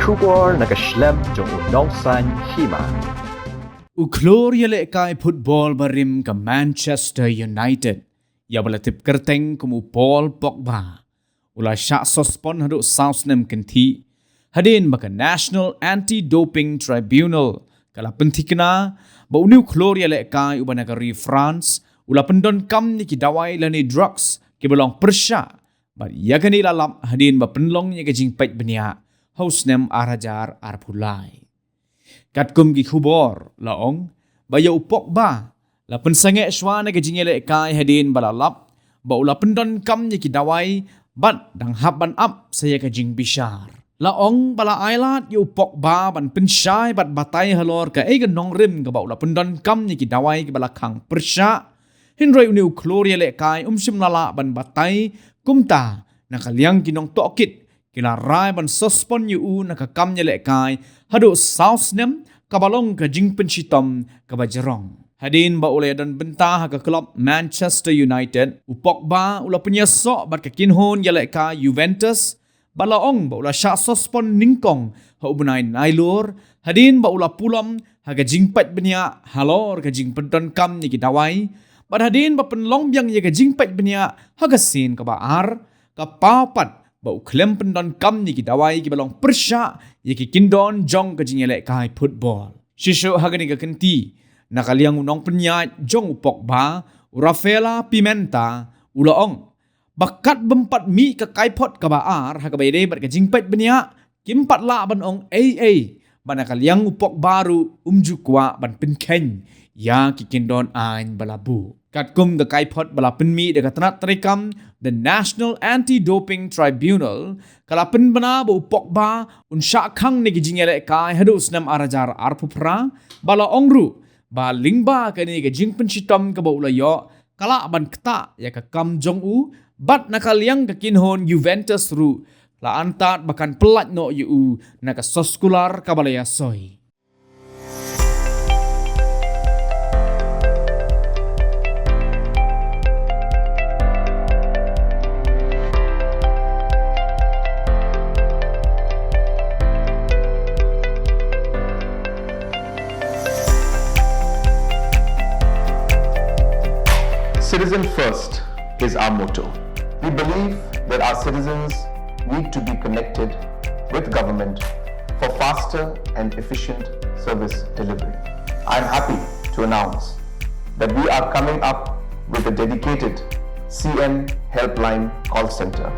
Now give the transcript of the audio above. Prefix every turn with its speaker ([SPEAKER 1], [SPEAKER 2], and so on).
[SPEAKER 1] Shugor naga Snem jong Pyndonkam Hima.
[SPEAKER 2] Ïalehkai football barim ke Manchester United. Ya balatip kerteng kumu Paul Pogba. Ula Shah sospon haduk Snem kenti. Hadin baka National Anti-Doping Tribunal. Kala pentikna ba uniu Ïalehkai uba negari France. Ula Pyndonkam ni ki Dawai lani drugs ki belong persya. Ba yakani lalap hadin ba penlong ni ke jingpet benia. Hau Snem arajar arpulai. Katkum gi khubor laong baya Pogba la pensange shwana ke Ïalehkai hadin balalap ba ula Pyndonkam ni ki Dawai bat dang haban up saya ke jing bishar laong bala ailat yu Pogba ban pensyai bat batai halor ke egen nong rim ke ba ula Pyndonkam ni ki Dawai ke bala Khang persya hinroi uniu Ïalehkai sim lala ban batai kumta nakaliang kinong tokit kila rai ban sospon yu nakakam Ïalehkai hadu Snem kabalong ka jing pensitom kabajerong. Hadin ba ulay dan bentah ka klub Manchester United Pogba ula penyesok bat kakinhon Ïalehkai Juventus balaong ba ula Shah sospon ningkong ha ubunay nailur hadin ba ula pulam ha ka jingpet benia halor ka jing Pyndonkam ni ki Dawai bat hadin ba penlong biang ye ka jingpet benia ha ka sin ka baar ka papat ba uklem Pyndonkam ni ki Dawai ki balong persya ye ki kindon jong ka Ïalehkai football. Shisho hagani ka kenti nakaliang unong penyat jong Pogba Rafaela Pimenta ulaong bakat bempat mi ka kaipot ka baar ha ka bayde bat ka jingpet benia kimpat la ban ong AA ban nakaliang Pogba ru umjukwa ban penken ya ki kindon ain balabu. Katkum the kaipot bala penmi de katanat terekam the National Anti-Doping Tribunal kala penbana bu Pogba Shah Khang ni Ïalehkai hadu Snem arajar arpupra bala ongru ba lingba kani ke jing pensitom ke ba ulayo kala ban kta ya ka kam jong bat nakaliang ka kinhon Juventus ru la antat bakan pelat no yu naka soskular kabalaya soy.
[SPEAKER 3] Citizen first is our motto. We believe that our citizens need to be connected with government for faster and efficient service delivery. I am happy to announce that we are coming up with a dedicated CN helpline call center.